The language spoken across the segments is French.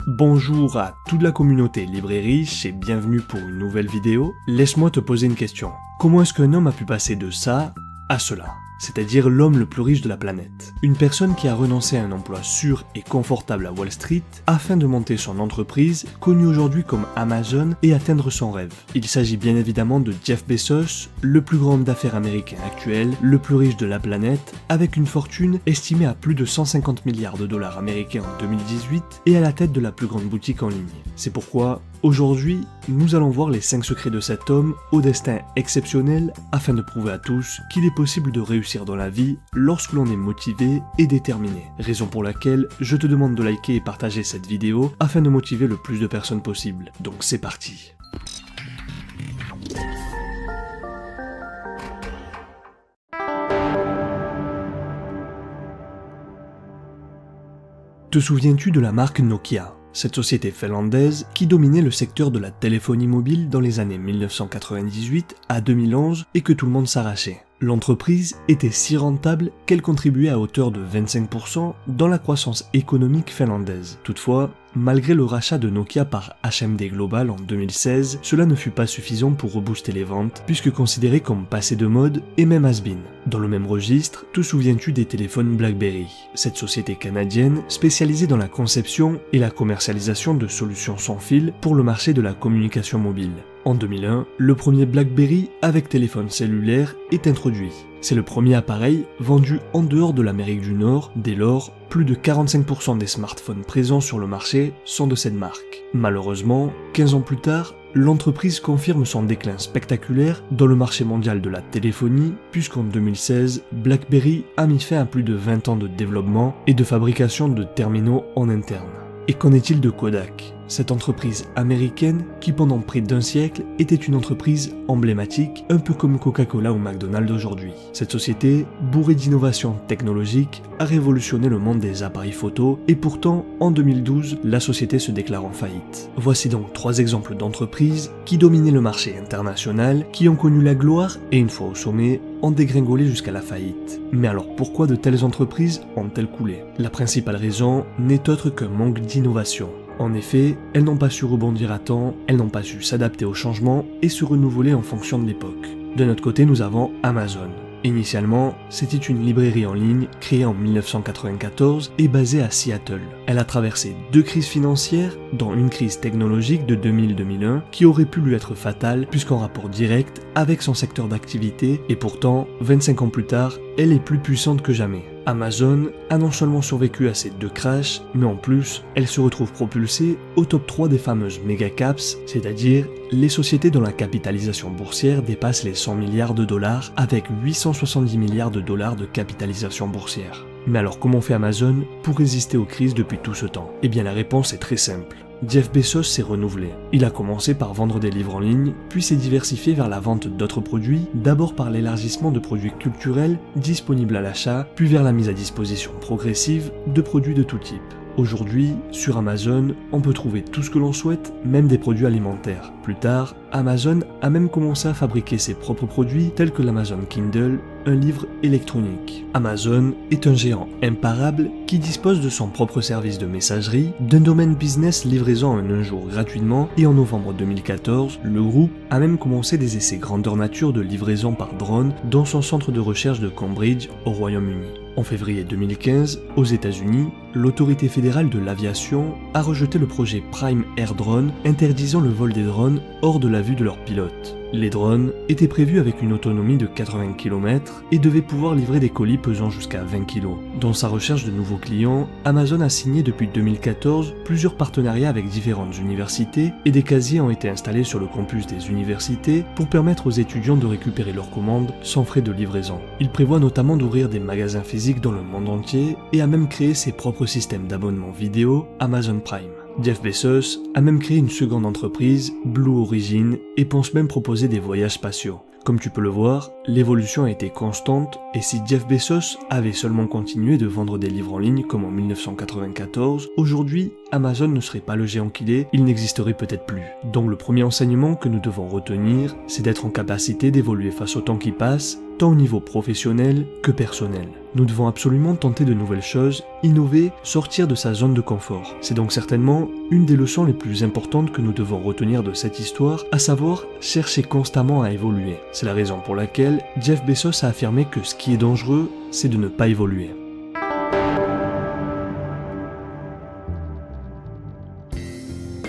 Bonjour à toute la communauté libre et riche et bienvenue pour une nouvelle vidéo. Laisse-moi te poser une question. Comment est-ce qu'un homme a pu passer de ça à cela ? C'est-à-dire l'homme le plus riche de la planète. Une personne qui a renoncé à un emploi sûr et confortable à Wall Street afin de monter son entreprise, connue aujourd'hui comme Amazon, et atteindre son rêve. Il s'agit bien évidemment de Jeff Bezos, le plus grand homme d'affaires américain actuel, le plus riche de la planète, avec une fortune estimée à plus de 150 milliards de dollars américains en 2018 et à la tête de la plus grande boutique en ligne. C'est pourquoi, aujourd'hui, nous allons voir les 5 secrets de cet homme au destin exceptionnel afin de prouver à tous qu'il est possible de réussir dans la vie lorsque l'on est motivé et déterminé. Raison pour laquelle je te demande de liker et partager cette vidéo afin de motiver le plus de personnes possible. Donc c'est parti. Te souviens-tu de la marque Nokia ? Cette société finlandaise qui dominait le secteur de la téléphonie mobile dans les années 1998 à 2011 et que tout le monde s'arrachait. L'entreprise était si rentable qu'elle contribuait à hauteur de 25% dans la croissance économique finlandaise. Toutefois, malgré le rachat de Nokia par HMD Global en 2016, cela ne fut pas suffisant pour rebooster les ventes, puisque considéré comme passé de mode et même has-been. Dans le même registre, te souviens-tu des téléphones BlackBerry ? Cette société canadienne, spécialisée dans la conception et la commercialisation de solutions sans fil pour le marché de la communication mobile. En 2001, le premier BlackBerry avec téléphone cellulaire est introduit. C'est le premier appareil vendu en dehors de l'Amérique du Nord. Dès lors, plus de 45% des smartphones présents sur le marché sont de cette marque. Malheureusement, 15 ans plus tard, l'entreprise confirme son déclin spectaculaire dans le marché mondial de la téléphonie, puisqu'en 2016, BlackBerry a mis fin à plus de 20 ans de développement et de fabrication de terminaux en interne. Et qu'en est-il de Kodak ? Cette entreprise américaine, qui pendant près d'un siècle était une entreprise emblématique, un peu comme Coca-Cola ou McDonald's aujourd'hui. Cette société, bourrée d'innovations technologiques, a révolutionné le monde des appareils photo et pourtant, en 2012, la société se déclare en faillite. Voici donc 3 exemples d'entreprises qui dominaient le marché international, qui ont connu la gloire et une fois au sommet, ont dégringolé jusqu'à la faillite. Mais alors pourquoi de telles entreprises ont-elles coulé ? La principale raison n'est autre qu'un manque d'innovation. En effet, elles n'ont pas su rebondir à temps, elles n'ont pas su s'adapter aux changements et se renouveler en fonction de l'époque. De notre côté, nous avons Amazon. Initialement, c'était une librairie en ligne créée en 1994 et basée à Seattle. Elle a traversé 2 crises financières, dont une crise technologique de 2000-2001 qui aurait pu lui être fatale puisqu'en rapport direct avec son secteur d'activité, et pourtant, 25 ans plus tard, elle est plus puissante que jamais. Amazon a non seulement survécu à ces 2 crashs, mais en plus, elle se retrouve propulsée au top 3 des fameuses méga-caps, c'est-à-dire les sociétés dont la capitalisation boursière dépasse les 100 milliards de dollars avec 870 milliards de dollars de capitalisation boursière. Mais alors comment fait Amazon pour résister aux crises depuis tout ce temps ? Eh bien la réponse est très simple. Jeff Bezos s'est renouvelé. Il a commencé par vendre des livres en ligne, puis s'est diversifié vers la vente d'autres produits, d'abord par l'élargissement de produits culturels disponibles à l'achat, puis vers la mise à disposition progressive de produits de tout type. Aujourd'hui, sur Amazon, on peut trouver tout ce que l'on souhaite, même des produits alimentaires. Plus tard, Amazon a même commencé à fabriquer ses propres produits tels que l'Amazon Kindle, un livre électronique. Amazon est un géant imparable qui dispose de son propre service de messagerie, d'un domaine business livraison en un jour gratuitement, et en novembre 2014, le groupe a même commencé des essais grandeur nature de livraison par drone dans son centre de recherche de Cambridge au Royaume-Uni. En février 2015, aux États-Unis, l'autorité fédérale de l'aviation a rejeté le projet Prime Air Drone interdisant le vol des drones hors de la vue de leurs pilotes. Les drones étaient prévus avec une autonomie de 80 km et devaient pouvoir livrer des colis pesant jusqu'à 20 kg. Dans sa recherche de nouveaux clients, Amazon a signé depuis 2014 plusieurs partenariats avec différentes universités et des casiers ont été installés sur le campus des universités pour permettre aux étudiants de récupérer leurs commandes sans frais de livraison. Il prévoit notamment d'ouvrir des magasins physiques dans le monde entier et a même créé ses propres systèmes d'abonnement vidéo Amazon Prime. Jeff Bezos a même créé une seconde entreprise, Blue Origin, et pense même proposer des voyages spatiaux. Comme tu peux le voir, l'évolution a été constante et si Jeff Bezos avait seulement continué de vendre des livres en ligne comme en 1994, aujourd'hui Amazon ne serait pas le géant qu'il est, il n'existerait peut-être plus. Donc le premier enseignement que nous devons retenir, c'est d'être en capacité d'évoluer face au temps qui passe, tant au niveau professionnel que personnel. Nous devons absolument tenter de nouvelles choses, innover, sortir de sa zone de confort. C'est donc certainement une des leçons les plus importantes que nous devons retenir de cette histoire, à savoir chercher constamment à évoluer. C'est la raison pour laquelle Jeff Bezos a affirmé que ce qui est dangereux, c'est de ne pas évoluer.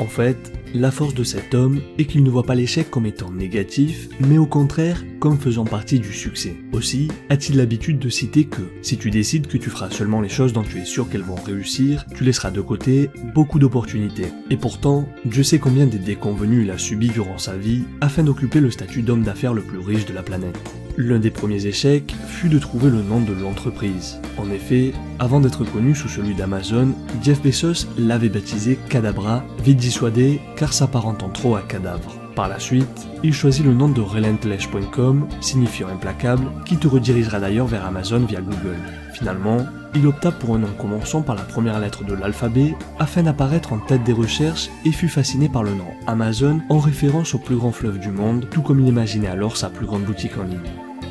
En fait, la force de cet homme est qu'il ne voit pas l'échec comme étant négatif, mais au contraire comme faisant partie du succès. Aussi, a-t-il l'habitude de citer que si tu décides que tu feras seulement les choses dont tu es sûr qu'elles vont réussir, tu laisseras de côté beaucoup d'opportunités. Et pourtant, Dieu sait combien des déconvenues il a subi durant sa vie afin d'occuper le statut d'homme d'affaires le plus riche de la planète. L'un des premiers échecs fut de trouver le nom de l'entreprise. En effet, avant d'être connu sous celui d'Amazon, Jeff Bezos l'avait baptisé Cadabra, vite dissuadé car s'apparentant trop à cadavre. Par la suite, il choisit le nom de Relentless.com, signifiant implacable, qui te redirigera d'ailleurs vers Amazon via Google. Finalement, il opta pour un nom commençant par la première lettre de l'alphabet afin d'apparaître en tête des recherches et fut fasciné par le nom Amazon en référence au plus grand fleuve du monde, tout comme il imaginait alors sa plus grande boutique en ligne.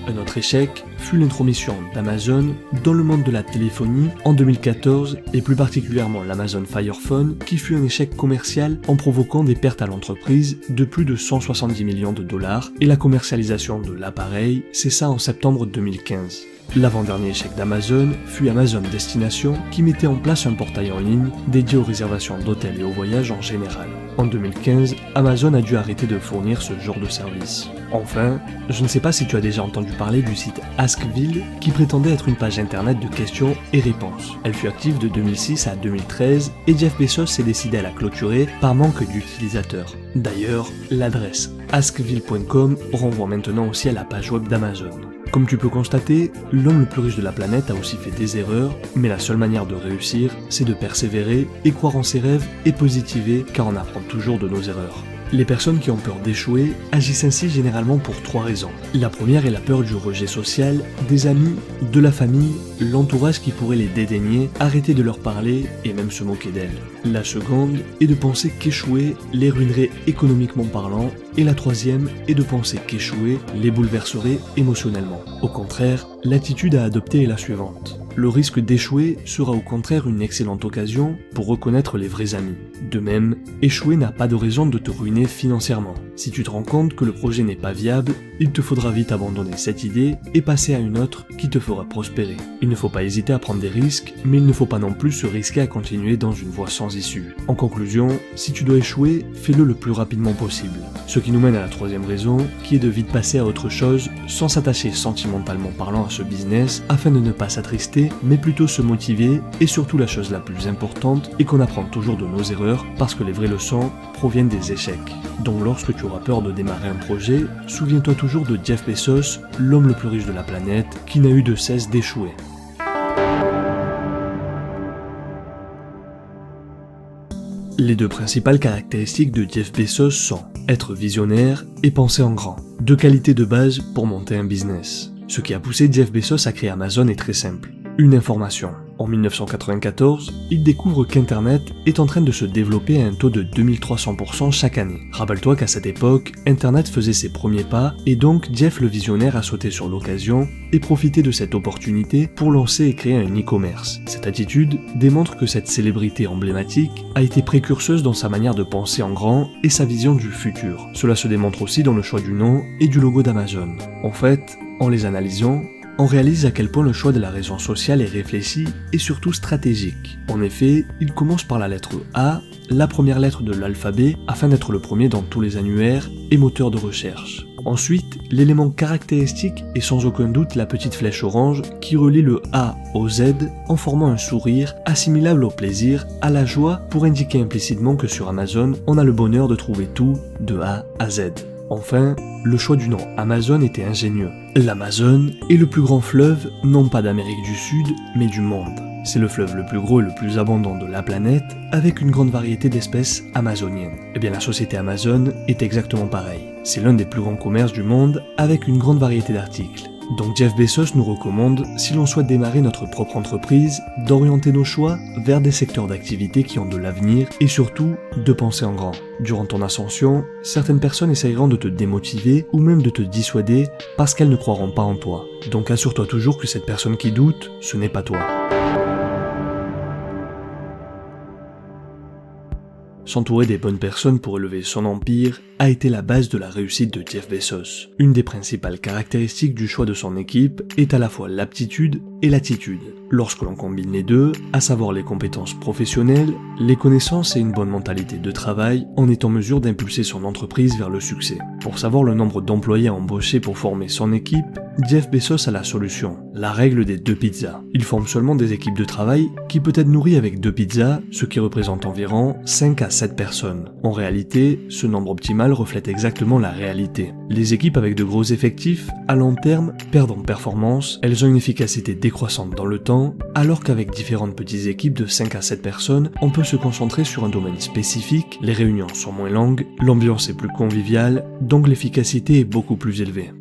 Un autre échec fut l'intromission d'Amazon dans le monde de la téléphonie en 2014 et plus particulièrement l'Amazon Fire Phone qui fut un échec commercial en provoquant des pertes à l'entreprise de plus de 170 millions de dollars et la commercialisation de l'appareil cessa en septembre 2015. L'avant-dernier échec d'Amazon fut Amazon Destination qui mettait en place un portail en ligne dédié aux réservations d'hôtels et aux voyages en général. En 2015, Amazon a dû arrêter de fournir ce genre de service. Enfin, je ne sais pas si tu as déjà entendu parler du site Askville qui prétendait être une page internet de questions et réponses. Elle fut active de 2006 à 2013 et Jeff Bezos s'est décidé à la clôturer par manque d'utilisateurs. D'ailleurs, l'adresse askville.com renvoie maintenant aussi à la page web d'Amazon. Comme tu peux constater, l'homme le plus riche de la planète a aussi fait des erreurs, mais la seule manière de réussir, c'est de persévérer et croire en ses rêves et positiver car on apprend toujours de nos erreurs. Les personnes qui ont peur d'échouer agissent ainsi généralement pour 3 raisons. La première est la peur du rejet social, des amis, de la famille, l'entourage qui pourrait les dédaigner, arrêter de leur parler et même se moquer d'elles. La seconde est de penser qu'échouer les ruinerait économiquement parlant, et la troisième est de penser qu'échouer les bouleverserait émotionnellement. Au contraire, l'attitude à adopter est la suivante. Le risque d'échouer sera au contraire une excellente occasion pour reconnaître les vrais amis. De même, échouer n'a pas de raison de te ruiner financièrement. Si tu te rends compte que le projet n'est pas viable, il te faudra vite abandonner cette idée et passer à une autre qui te fera prospérer. Il ne faut pas hésiter à prendre des risques, mais il ne faut pas non plus se risquer à continuer dans une voie sans issue. En conclusion, si tu dois échouer, fais-le le plus rapidement possible. Ce qui nous mène à la troisième raison, qui est de vite passer à autre chose sans s'attacher sentimentalement parlant à ce business afin de ne pas s'attrister mais plutôt se motiver et surtout la chose la plus importante est qu'on apprend toujours de nos erreurs parce que les vraies leçons proviennent des échecs. Donc lorsque tu auras peur de démarrer un projet, souviens-toi toujours de Jeff Bezos, l'homme le plus riche de la planète, qui n'a eu de cesse d'échouer. Les 2 principales caractéristiques de Jeff Bezos sont être visionnaire et penser en grand. 2 qualités de base pour monter un business. Ce qui a poussé Jeff Bezos à créer Amazon est très simple. Une information. En 1994, il découvre qu'Internet est en train de se développer à un taux de 2300% chaque année. Rappelle-toi qu'à cette époque, Internet faisait ses premiers pas et donc Jeff le visionnaire a sauté sur l'occasion et profité de cette opportunité pour lancer et créer un e-commerce. Cette attitude démontre que cette célébrité emblématique a été précurseuse dans sa manière de penser en grand et sa vision du futur. Cela se démontre aussi dans le choix du nom et du logo d'Amazon. En fait, en les analysant, on réalise à quel point le choix de la raison sociale est réfléchi et surtout stratégique. En effet, il commence par la lettre A, la première lettre de l'alphabet, afin d'être le premier dans tous les annuaires et moteurs de recherche. Ensuite, l'élément caractéristique est sans aucun doute la petite flèche orange qui relie le A au Z en formant un sourire assimilable au plaisir, à la joie pour indiquer implicitement que sur Amazon, on a le bonheur de trouver tout de A à Z. Enfin, le choix du nom Amazon était ingénieux. L'Amazon est le plus grand fleuve, non pas d'Amérique du Sud, mais du monde. C'est le fleuve le plus gros et le plus abondant de la planète, avec une grande variété d'espèces amazoniennes. Eh bien la société Amazon est exactement pareille. C'est l'un des plus grands commerces du monde, avec une grande variété d'articles. Donc Jeff Bezos nous recommande, si l'on souhaite démarrer notre propre entreprise, d'orienter nos choix vers des secteurs d'activité qui ont de l'avenir et surtout de penser en grand. Durant ton ascension, certaines personnes essayeront de te démotiver ou même de te dissuader parce qu'elles ne croiront pas en toi. Donc assure-toi toujours que cette personne qui doute, ce n'est pas toi. S'entourer des bonnes personnes pour élever son empire a été la base de la réussite de Jeff Bezos. Une des principales caractéristiques du choix de son équipe est à la fois l'aptitude et l'attitude. Lorsque l'on combine les deux, à savoir les compétences professionnelles, les connaissances et une bonne mentalité de travail, on est en mesure d'impulser son entreprise vers le succès. Pour savoir le nombre d'employés embauchés pour former son équipe, Jeff Bezos a la solution, la règle des 2 pizzas. Il forme seulement des équipes de travail qui peut être nourries avec 2 pizzas, ce qui représente environ 5 à 7 personnes. En réalité, ce nombre optimal reflète exactement la réalité. Les équipes avec de gros effectifs, à long terme, perdent en performance, elles ont une efficacité décroissante dans le temps, alors qu'avec différentes petites équipes de 5 à 7 personnes, on peut se concentrer sur un domaine spécifique, les réunions sont moins longues, l'ambiance est plus conviviale, donc l'efficacité est beaucoup plus élevée.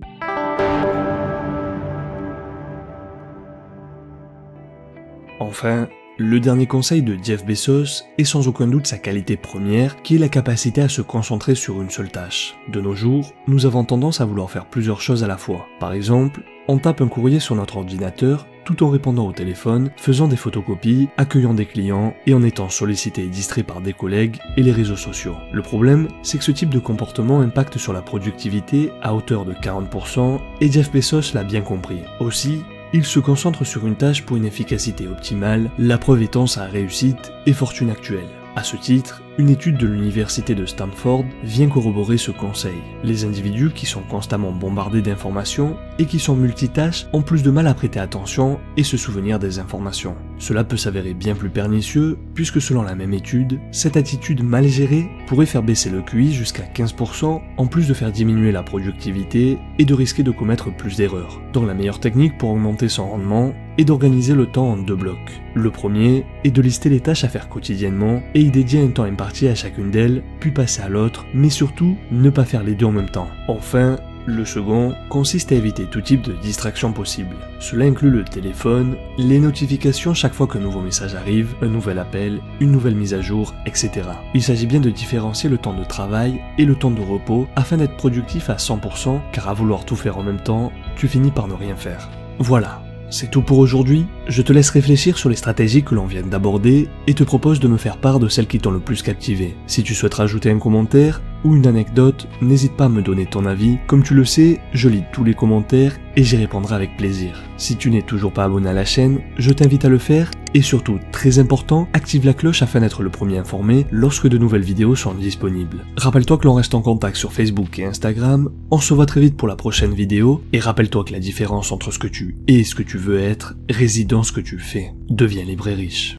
Enfin, le dernier conseil de Jeff Bezos est sans aucun doute sa qualité première, qui est la capacité à se concentrer sur une seule tâche. De nos jours, nous avons tendance à vouloir faire plusieurs choses à la fois. Par exemple, on tape un courrier sur notre ordinateur, tout en répondant au téléphone, faisant des photocopies, accueillant des clients et en étant sollicité et distrait par des collègues et les réseaux sociaux. Le problème, c'est que ce type de comportement impacte sur la productivité à hauteur de 40% et Jeff Bezos l'a bien compris. Aussi, il se concentre sur une tâche pour une efficacité optimale, la preuve étant sa réussite et fortune actuelle. À ce titre, une étude de l'université de Stanford vient corroborer ce conseil. Les individus qui sont constamment bombardés d'informations et qui sont multitâches ont plus de mal à prêter attention et se souvenir des informations. Cela peut s'avérer bien plus pernicieux puisque selon la même étude, cette attitude mal gérée pourrait faire baisser le QI jusqu'à 15% en plus de faire diminuer la productivité et de risquer de commettre plus d'erreurs. Donc la meilleure technique pour augmenter son rendement est d'organiser le temps en 2 blocs. Le premier est de lister les tâches à faire quotidiennement et y dédier un temps imparti à chacune d'elles, puis passer à l'autre, mais surtout ne pas faire les deux en même temps. Enfin, le second consiste à éviter tout type de distraction possible. Cela inclut le téléphone, les notifications chaque fois qu'un nouveau message arrive, un nouvel appel, une nouvelle mise à jour, etc. Il s'agit bien de différencier le temps de travail et le temps de repos afin d'être productif à 100%, car à vouloir tout faire en même temps, tu finis par ne rien faire. Voilà. C'est tout pour aujourd'hui, je te laisse réfléchir sur les stratégies que l'on vient d'aborder et te propose de me faire part de celles qui t'ont le plus captivé. Si tu souhaites rajouter un commentaire ou une anecdote, n'hésite pas à me donner ton avis. Comme tu le sais, je lis tous les commentaires et j'y répondrai avec plaisir. Si tu n'es toujours pas abonné à la chaîne, je t'invite à le faire et surtout, très important, active la cloche afin d'être le premier informé lorsque de nouvelles vidéos sont disponibles. Rappelle-toi que l'on reste en contact sur Facebook et Instagram, on se voit très vite pour la prochaine vidéo et rappelle-toi que la différence entre ce que tu es et ce que tu veux être réside dans ce que tu fais. Deviens libre et riche.